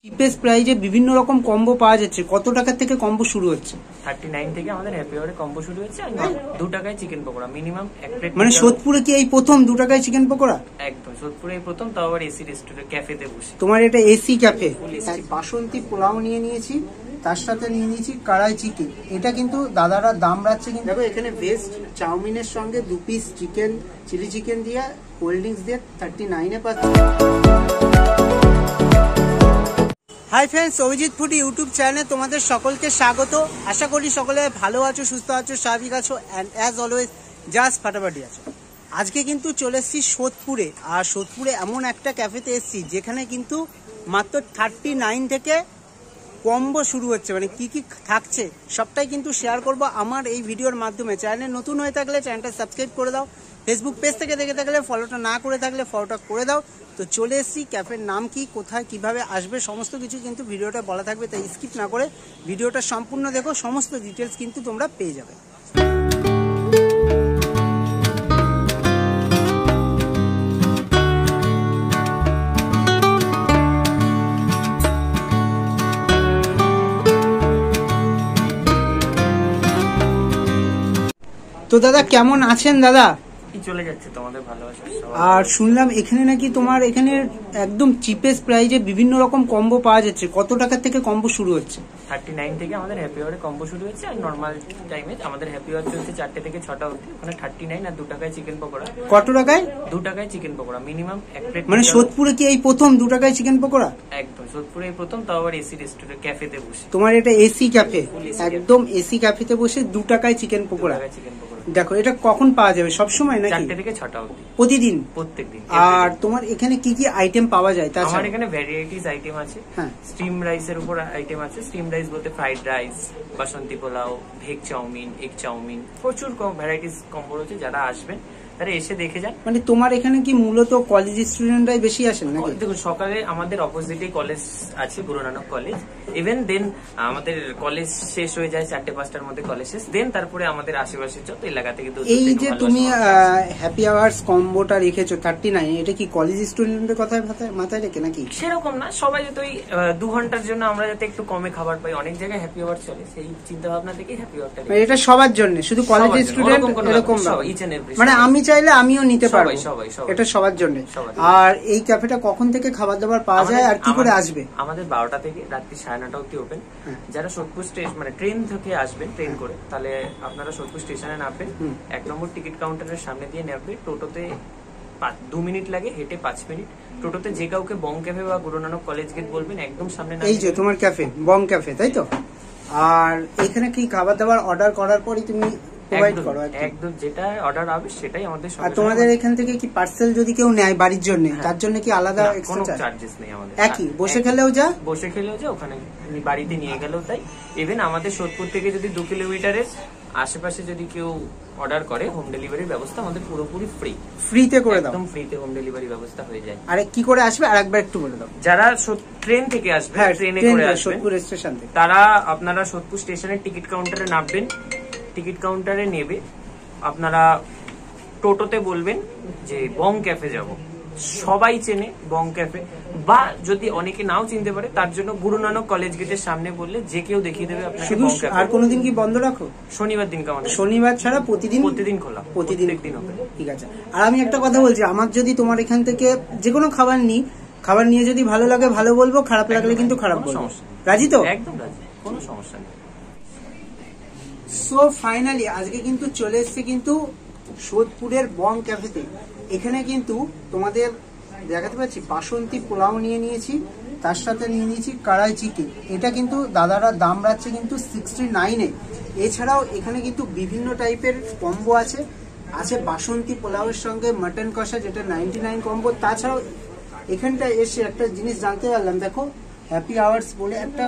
Cheapest প্রাইজে বিভিন্ন রকম কম্বো পাওয়া যাচ্ছে। কত টাকা থেকে কম্বো শুরু হচ্ছে? 39 থেকে আমাদের হ্যাপি আওয়ারে কম্বো শুরু হচ্ছে। আর 2 টাকায় চিকেন পকোড়া মিনিমাম এক প্লেট। মানে সোদপুরে কি এই প্রথম 2 টাকায় চিকেন পকোড়া? একদম সোদপুরে এই প্রথম, তাও আবার এসি রেস্টুরেন্ট ক্যাফেতে বসে। তোমার এটা এসি ক্যাফে। বাসন্তী পোলাও নিয়ে নিয়েছি, তার সাথে নিয়ে নিয়েছি কড়াই চিকেন। এটা কিন্তু দাদারা দাম রাখছে কিন্তু। দেখো এখানে ভেজ চাউমিনের সঙ্গে 2 পিস চিকেন চিলি চিকেন দিয়ে কোল্ড ড্রিঙ্কস দিয়ে 39 এ পাচ্ছে। Hi friends, Abhijit foodie YouTube চ্যানেলে তোমাদের সকলকে স্বাগত। আশা করি সকলে ভালো আছো, সুস্থ আছো, স্বাভাবিক আছো অ্যান্ড অ্যাজ অলওয়েজ জাস্ট ফাটাফাটি আছো। আজকে কিন্তু চলে এসেছি সোদপুরে। আর সোদপুরে এমন একটা ক্যাফেতে এসেছি যেখানে কিন্তু মাত্র 39 থেকে কম্বো শুরু হচ্ছে। মানে কি কি থাকছে সবটাই কিন্তু শেয়ার করব আমার এই ভিডিওর মাধ্যমে। চ্যানেলে নতুন হয়ে থাকলে চ্যানেলটা সাবস্ক্রাইব করে দাও, ফেসবুক পেজ থেকে দেখে থাকলে ফলোটা না করে থাকলে ফলোটা করে দাও। তো চলে এসেছি, ক্যাফের নাম কি, কোথায়, কিভাবে আসবে সমস্ত কিছু কিন্তু ভিডিওটা বলা থাকবে, তাই স্কিপ না করে ভিডিওটা সম্পূর্ণ দেখো, সমস্ত ডিটেলস কিন্তু তোমরা পেয়ে যাবে। তো দাদা কেমন আছেন দাদা? চলে যাচ্ছে তোমাদের ভালোবাসা। আর শুনলাম এখানে নাকি তোমার এখানে একদম চিপেস্ট প্রাইজে বিভিন্ন রকম কম্বো পাওয়া যাচ্ছে। কত টাকা থেকে কম্বো শুরু হচ্ছে? 39 থেকে আমাদের হ্যাপি আওয়ারে কম্বো শুরু হচ্ছে। আর নরমাল টাইমে আমাদের হ্যাপি আওয়ার চলছে 4টে থেকে 6টা অবধি। ওখানে 39 আর 2 টাকায় চিকেন পকোড়া। কত টাকায়? 2 টাকায় চিকেন পকোড়া মিনিমাম এক প্লেট। মানে সোদপুরে কি এই প্রথম 2 টাকায় চিকেন পকোড়া? একদম সোদপুরে এই প্রথম, তাও আবার এসি রেস্টুরেন্ট ক্যাফেতে বসে। তোমার এটা এসি ক্যাফে, একদম এসি ক্যাফেতে বসে 2 টাকায় চিকেন পকোড়া। দেখো এটা কখন পাওয়া যাবে? সব সময় নাকি? 4টে থেকে 6টা অবধি প্রতিদিন? প্রত্যেকদিন। আর তোমার এখানে কি কি আইটেম পাওয়া যায়? আমার এখানে ভ্যারাইটিস আইটেম আছে। স্টিম রাইসের উপর আইটেম আছে। স্টিম রাইস বলতে fried rice, basanti pulao, veg chowmein, egg chowmein, প্রচুর ভ্যারাইটিস কম্বো রয়েছে। যারা আসবেন তারা এসে দেখে যান। মানে তোমার এখানে কি মূলত কলেজ স্টুডেন্টরাই বেশি আসেন নাকি? দেখুন সকালে আমাদের অপোজিটে কলেজ আছে, Guru Nanak college. Even then আমাদের কলেজ শেষ হয়ে যায় 4টে-5টার মধ্যে কলেজ শেষ। দেন তারপরে আমাদের আশেপাশে যত এলাকা থেকে। এই যে তুমি হ্যাপি আওয়ার্স কম্বোটা রেখেছো 39, এটা কি কলেজ স্টুডেন্টের কথা মাথায় রেখে নাকি? সেরকম না, সবাই যাতে ওই 2 ঘন্টার জন্য আমরা যাতে একটু কমে খাবার পাই। অনেক জায়গায় হ্যাপি আওয়ার চলে, সেই চিন্তা ভাবনা থেকেই হ্যাপি আওয়ারটা। এটা সবার জন্য, শুধু কলেজ স্টুডেন্ট এরকম না, মানে আমি চাইলে আমিও নিতে পারবো, এটা সবার জন্য। আর এই ক্যাফেটা কখন থেকে খাবার দাবার পাওয়া যায় আর কি করে আসবে? আমাদের 12টা থেকে রাত্রি 9:30 অব্দি ওপেন। যারা সোদপুর স্টেশন মানে ট্রেন থেকে আসবেন, ট্রেন করে, তাহলে আপনারা সোদপুর স্টেশনে নামবেন। 1 নম্বর টিকিট কাউন্টারের সামনে দিয়ে নামবেন। টোটোতে 2 মিনিট লাগে, হেঁটে 5 মিনিট। টোটোতে যে কাউকে বং ক্যাফে বা গুরু নানক কলেজ গেট বলবেন, একদম সামনে। এই যে তোমার ক্যাফে বং ক্যাফে, তাই তো? আর এখানে কি খাবার দাবার অর্ডার করার পরই তুমি প্রোভাইড করো? একদম যেটা অর্ডার হবে সেটাই আমাদের। আর তোমাদের এখান থেকে কি পার্সেল যদি কেউ নেয় বাড়ির জন্য, তার জন্য কি আলাদা কোনো চার্জেস নেই আমাদের? একই বসে খেলেও যা, বসে খেলেও যা, ওখানে বাড়িতে নিয়ে গেলেও তাই। ইভেন আমাদের সোদপুর থেকে যদি 2 কিলোমিটারের আশেপাশে যদি কেউ অর্ডার করে, হোম ডেলিভারির ব্যবস্থা আমাদের পুরোপুরি ফ্রিতে করে দাও। একদম ফ্রিতে হোম ডেলিভারি ব্যবস্থা হয়ে যায়। আরে কি করে আসবে আরেকবার একটু বলে দাও। যারা ট্রেন থেকে আসবে, ট্রেনে করে আসবেন সোদপুর স্টেশন থেকে, তারা আপনারা সোদপুর স্টেশনের টিকিট কাউন্টারে নামবেন। টিকিট কাউন্টারে নেবে, আপনারা টোটোতে বলবেন যে বং ক্যাফে যাব। সবাই চেনে বং ক্যাফে, বা যদি অনেকে নাও চিনতে পারে তার জন্য গুরু নানক কলেজ গেটের সামনে বললে যে কেউ দেখিয়ে দেবে আপনাকে বং ক্যাফে। আর কোনোদিন কি বন্ধ রাখো? শনিবার দিন আমাদের, শনিবার ছাড়া প্রতিদিন খোলা, প্রতিদিন ওপেন। ঠিক আছে। আর আমি একটা কথা বলছি, আমার যদি তোমার এখান থেকে যে কোনো খাবার নিয়ে যদি ভালো লাগে ভালো বলবো, খারাপ লাগলে কিন্তু খারাপ বলবো। রাজি তো? একদম রাজি, কোনো সমস্যা নেই। সো ফাইনালি আজকে কিন্তু চলে এসছে কিন্তু সোদপুরের বং ক্যাফেতে। এখানে কিন্তু তোমাদের দেখাতে পাচ্ছি বাসন্তী পোলাও নিয়ে নিয়েছি, তার সাথে নিয়ে নিয়েছি কড়াই চিকেন। এটা কিন্তু দাদারা দাম রাখছে কিন্তু 69-এ। এছাড়াও এখানে কিন্তু বিভিন্ন টাইপের কম্বো আছে বাসন্তী পোলাওয়ের সঙ্গে মাটন কষা, যেটা 99 কম্বো। তাছাড়াও এখানটা এসে একটা জিনিস জানতে পারলাম, দেখো হ্যাপি আওয়ার্স বলে একটা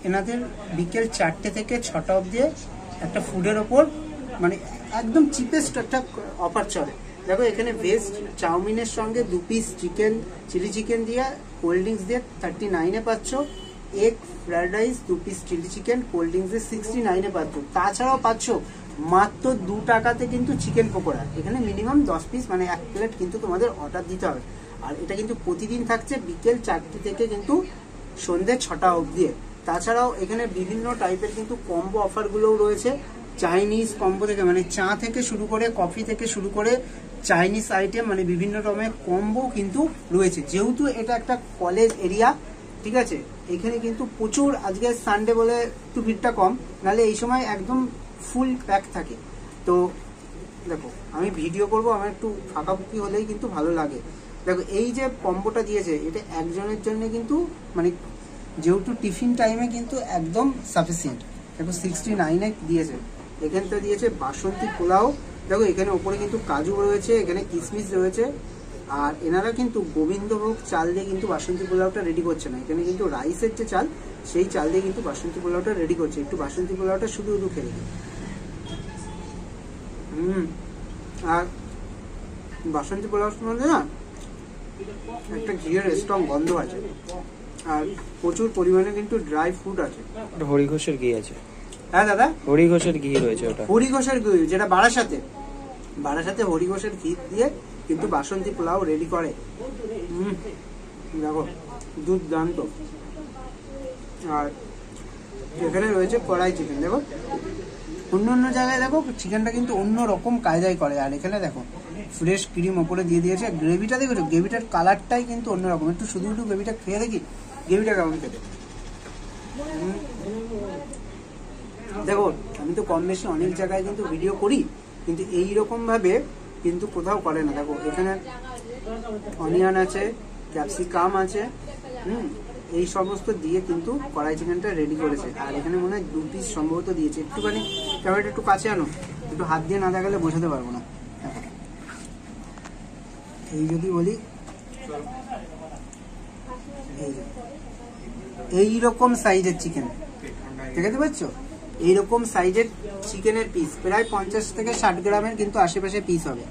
এনাদের বিকেল 4টে থেকে 6টা অবধি একটা ফুডের ওপর মানে একদম চিপেস্ট একটা অফার চলে। দেখো এখানে ভেজ চাউমিনের সঙ্গে 2 পিস চিকেন চিলি চিকেন দিয়ে কোল্ড ড্রিঙ্কস দিয়ে 39-এ পাচ্ছ। Egg fried rice 2 piece chilli chicken cold drinks দিয়ে 69-এ পাচ্ছ। তাছাড়াও পাচ্ছ মাত্র 2 টাকাতে কিন্তু চিকেন পকোড়া। এখানে মিনিমাম 10 পিস মানে 1 প্লেট কিন্তু তোমাদের অর্ডার দিতে হবে। আর এটা কিন্তু প্রতিদিন থাকছে বিকেল 4টে থেকে কিন্তু সন্ধ্যে 6টা অবধি। তাছাড়াও এখানে বিভিন্ন টাইপের কিন্তু কম্বো অফারগুলোও রয়েছে, চাইনিজ কম্বো থেকে মানে চা থেকে শুরু করে কফি থেকে শুরু করে চাইনিজ আইটেম মানে বিভিন্ন রকমের কম্বো কিন্তু রয়েছে। যেহেতু এটা একটা কলেজ এরিয়া, ঠিক আছে, এখানে কিন্তু প্রচুর, আজকে সানডে বলে একটু ভিড়টা কম, নাহলে এই সময় একদম ফুল প্যাক থাকে। তো দেখো আমি ভিডিও করব, আমার একটু ফাঁকাফুকি হলেই কিন্তু ভালো লাগে। দেখো এই যে কম্বোটা দিয়েছে এটা একজনের জন্য কিন্তু মানে যেহেতু টিফিন টাইমে কিন্তু একদম সাফিসিয়েন্ট। দেখো 69-এ দিয়েছে। এখানটা দিয়েছে বাসন্তী পোলাও, দেখো এখানে ওপরে কিন্তু কাজু রয়েছে, এখানে কিশমিশ রয়েছে। আর এনারা কিন্তু গোবিন্দভোগ চাল দিয়ে কিন্তু বাসন্তী পোলাওটা রেডি করছে না, এখানে কিন্তু রাইসের যে চাল সেই চাল দিয়ে কিন্তু বাসন্তী পোলাওটা রেডি করছে। একটু বাসন্তী পোলাওটা শুধু খেয়ে দেখি। আর বাসন্তী পোলাওর মধ্যে না একটা ঘিয়ের স্ট্রং গন্ধ আছে, আর প্রচুর পরিমাণে কিন্তু ড্রাই ফ্রুট আছে। হরিঘোষের ঘি আছে। হ্যাঁ দাদা, হরিঘোষের ঘি রয়েছে, ওটা হরিঘোষের ঘি, যেটা বারাসাতে হরিঘোষের ঘি দিয়ে কিন্তু বাসন্তী পোলাও রেডি করে। দেখো দুর্দান্ত। আর এখানে রয়েছে কড়াই চিকেন। দেখো অন্য জায়গায় দেখো চিকেনটা কিন্তু অন্য রকম কায়দায় করে, আর এখানে দেখো ফ্রেশ ক্রিম ওপরে দিয়ে দিয়েছে। গ্রেভিটা দেখেছো, গ্রেভিটার কালারটাই কিন্তু অন্যরকম। একটু শুধু গ্রেভিটা খেয়ে দেখি, গ্রেভিটা কেমন খেতে। দেখো আমি তো কম বেশি অনেক জায়গায় কিন্তু ভিডিও করি, কিন্তু এইরকম ভাবে কিন্তু কোথাও করে না। দেখো এখানে অনিয়ন আছে, ক্যাপসিকাম আছে, এই সমস্ত দিয়ে কিন্তু কড়াই চিকেনটা রেডি করেছে। আর এখানে মনে হয় 2 পিস সম্ভবত দিয়েছে। একটুখানি ক্যামেরাটা একটু কাছে আনো, একটু হাত দিয়ে না দেখালে বোঝাতে পারবো না। এই যদি বলি এইরকম সাইজের চিকেন, দেখাতে পাচ্ছ, এইরকম সাইজের চিকেনের পিস প্রায় 50 থেকে 60 গ্রামের কিন্তু আশেপাশে পিস হবে।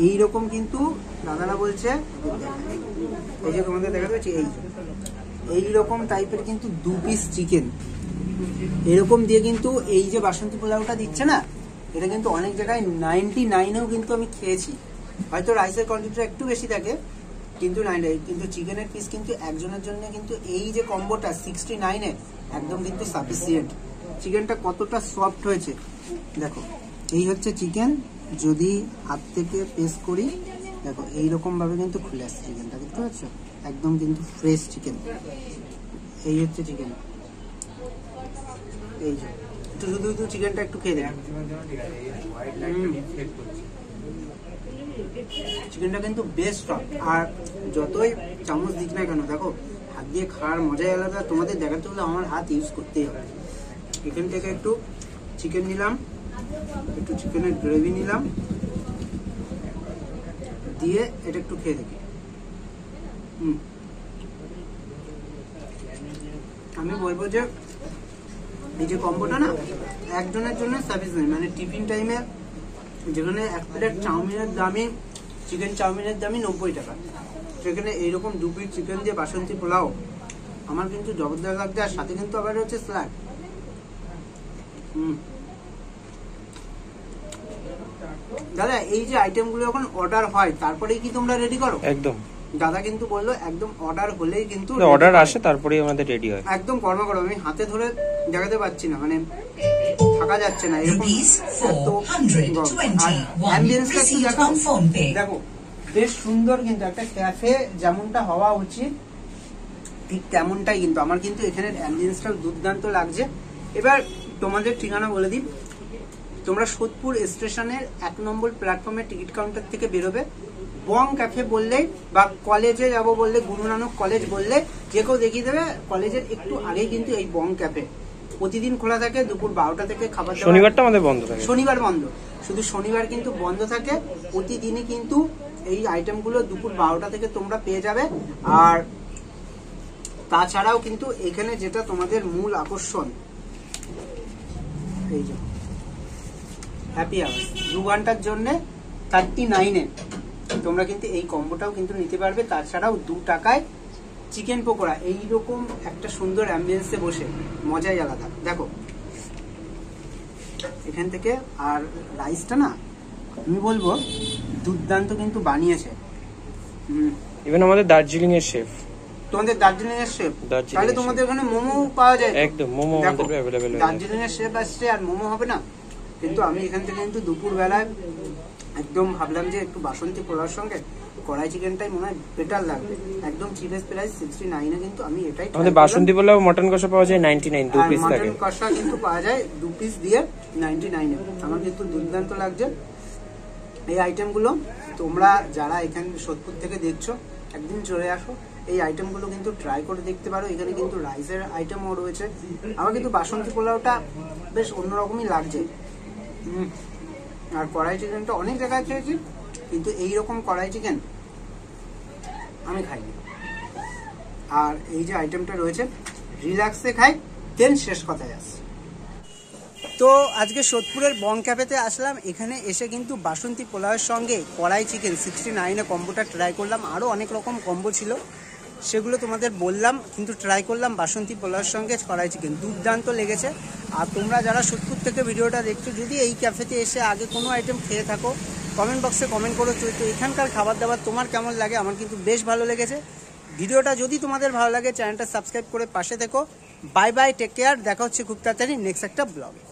এইরকম কিন্তু দাদারা বলছে, এই যে তোমাদের দেখাতে পাচ্ছি, এইরকম টাইপের কিন্তু 2 পিস চিকেন এরকম দিয়ে কিন্তু এই যে বাসন্তী পোলাওটা দিচ্ছে না, এটা কিন্তু অনেক জায়গায় 99-এও কিন্তু আমি খেয়েছি। হয়তো রাইসের কোয়ান্টিটিটা একটু বেশি থাকে, কিন্তু 99 কিন্তু চিকেনের পিস কিন্তু একজনের জন্য কিন্তু এই যে কম্বোটা 69-এ একদম কিন্তু সাফিসিয়েন্ট। চিকেনটা কতটা সফট হয়েছে দেখো। এই হচ্ছে চিকেন, যদি হাত থেকে পেস্ট করি দেখো এইরকম ভাবে কিন্তু খুলে আসছে চিকেনটা, দেখতে পাচ্ছ, একদম কিন্তু ফ্রেশ চিকেন। এই হচ্ছে চিকেন, এই যে একটু শুধু চিকেনটা একটু খেয়ে দেখি। চিকেনটা কিন্তু বেশ সফট, আর যতই চামচ দিক না কেন দেখো হাত দিয়ে খাওয়ার মজাই আলাদা। তোমাদের দেখাতে হলে আমার হাত ইউজ করতেই হবে। এখান থেকে একটু চিকেন নিলাম, একটু চিকেনের গ্রেভি নিলাম, দিয়ে এটা একটু খেয়ে দেখি। আমি বলবো যে এই যে কম্বোটা না একজনের জন্য সাফিসিয়েন্ট। মানে টিফিন টাইমে যেখানে 1 প্লেট চাউমিনের দামই, চিকেন চাউমিনের দামই 90 টাকা, সেখানে এইরকম 2 পিস চিকেন দিয়ে বাসন্তী পোলাও আমার কিন্তু জবরদস্ত লাগছে। আর সাথে কিন্তু আবার হচ্ছে স্যালাড। দাদা এই যে আইটেমগুলো যখন অর্ডার হয় তারপরেই কি তোমরা রেডি করো? একদম, দাদা কিন্তু বললো একদম অর্ডার হলেই কিন্তু অর্ডার আসে তারপরেই আমাদের রেডি হয়। একদম কর্ম করো, আমি হাতে ধরে দেখাতে পাচ্ছি না, মানে থাকা যাচ্ছে না এরকম। দেখো বেশ সুন্দর কিন্তু একটা ক্যাফে যেমনটা হওয়া উচিত ঠিক তেমনটাই কিন্তু আমার কিন্তু এখানে অ্যাম্বিয়েন্সটাও দুর্দান্ত লাগছে। এবার তোমাদের ঠিকানা বলে দিই, তোমরা সোদপুর স্টেশনের 1 নম্বর প্ল্যাটফর্মের টিকিট কাউন্টার থেকে বেরোবে, বং ক্যাফে বললেই বা কলেজে যাব বললে, গুরু নানক কলেজ বললে যে কেউ দেখিয়ে দেবে। কলেজের একটু আগেই কিন্তু এই বং ক্যাফে প্রতিদিন খোলা থাকে, দুপুর 12টা থেকে খাবার। শনিবারটা আমাদের বন্ধ থাকে, শনিবার বন্ধ, শুধু শনিবার কিন্তু বন্ধ থাকে। প্রতিদিনই কিন্তু এই আইটেমগুলো দুপুর 12টা থেকে তোমরা পেয়ে যাবে। আর তাছাড়াও কিন্তু এখানে যেটা তোমাদের মূল আকর্ষণ, এই যে হ্যাপি আওয়ার 2 ঘন্টার জন্য 39-এ তোমরা কিন্তু এই কম্বোটাও কিন্তু নিতে পারবে। তাছাড়াও 2 টাকায় চিকেন পকোড়া, এইরকম একটা সুন্দর অ্যাম্বিয়েন্সে বসে মজাই আলাদা। দেখো এখান থেকে, আর রাইসটা না আমি বলবো দুর্দান্ত কিন্তু বানিয়েছে। ইভেন আমাদের দার্জিলিং এর শেফ তোমাদের দার্জিলিং এর শেপ, দার্জিলিং তাহলে এর তোমাদের ওখানে মোমো পাওয়া যায়। একদম মোমো দেখো, আমাদের অ্যাভেলেবেল হয়ে দার্জিলিং এর শেপ আসছে আর মোমো হবে না। কিন্তু আমি এখান থেকে কিন্তু দুপুর বেলায় একদম ভাবলাম যে একটু বাসন্তী পোলাওর সঙ্গে কড়াই চিকেনটাই মনে হয় বেটার লাগবে। একদম চিপেস্ট প্রাইস 69 কিন্তু আমি এটাই আমাদের বাসন্তী পোলাও মটন কষা পাওয়া যায় 99 2 পিস থাকে। মটন কষা কিন্তু পাওয়া যায় 2 পিস দিয়ে 99 আমার কিন্তু দুর্দান্ত লাগছে এই আইটেমগুলো। তোমরা যারা এখানে সোদপুর থেকে দেখছো একদিন চলে আসো, এই আইটেমগুলো কিন্তু ট্রাই করে দেখতে পারো। এখানে কিন্তু রাইসের আইটেমও রয়েছে। আমার কিন্তু বাসন্তী পোলাওটা বেশ অন্যরকমই লাগছে। আর কড়াই চিকেনটা অনেক জায়গায় খেয়েছি, কিন্তু এইরকম কড়াই চিকেন আমি খাইনি। আর এই যে আইটেমটা রয়েছে রিল্যাক্সে খাই, দেন শেষ কথায় আসছি। তো আজকে সোদপুরের বং ক্যাফেতে আসলাম। এখানে এসে কিন্তু বাসন্তী পোলাওয়ের সঙ্গে কড়াই চিকেন 69 কম্বোটা ট্রাই করলাম। আরও অনেক রকম কম্বো ছিল, সেগুলো তোমাদের বললাম, কিন্তু ট্রাই করলাম বাসন্তী পোলাওয়ের সঙ্গে কড়াই চিকেন, দুর্দান্ত লেগেছে। আর তোমরা যারা সোদপুর থেকে ভিডিওটা দেখছো, যদি এই ক্যাফেতে এসে আগে কোনো আইটেম খেয়ে থাকো, কমেন্ট বক্সে কমেন্ট করো তো এখানকার খাবার দাবার তোমার কেমন লাগে। আমার কিন্তু বেশ ভালো লেগেছে। ভিডিওটা যদি তোমাদের ভালো লাগে চ্যানেলটা সাবস্ক্রাইব করে পাশে থেকো। বাই বাই, টেক কেয়ার, দেখা হচ্ছে খুব তাড়াতাড়ি নেক্সট একটা ব্লগে।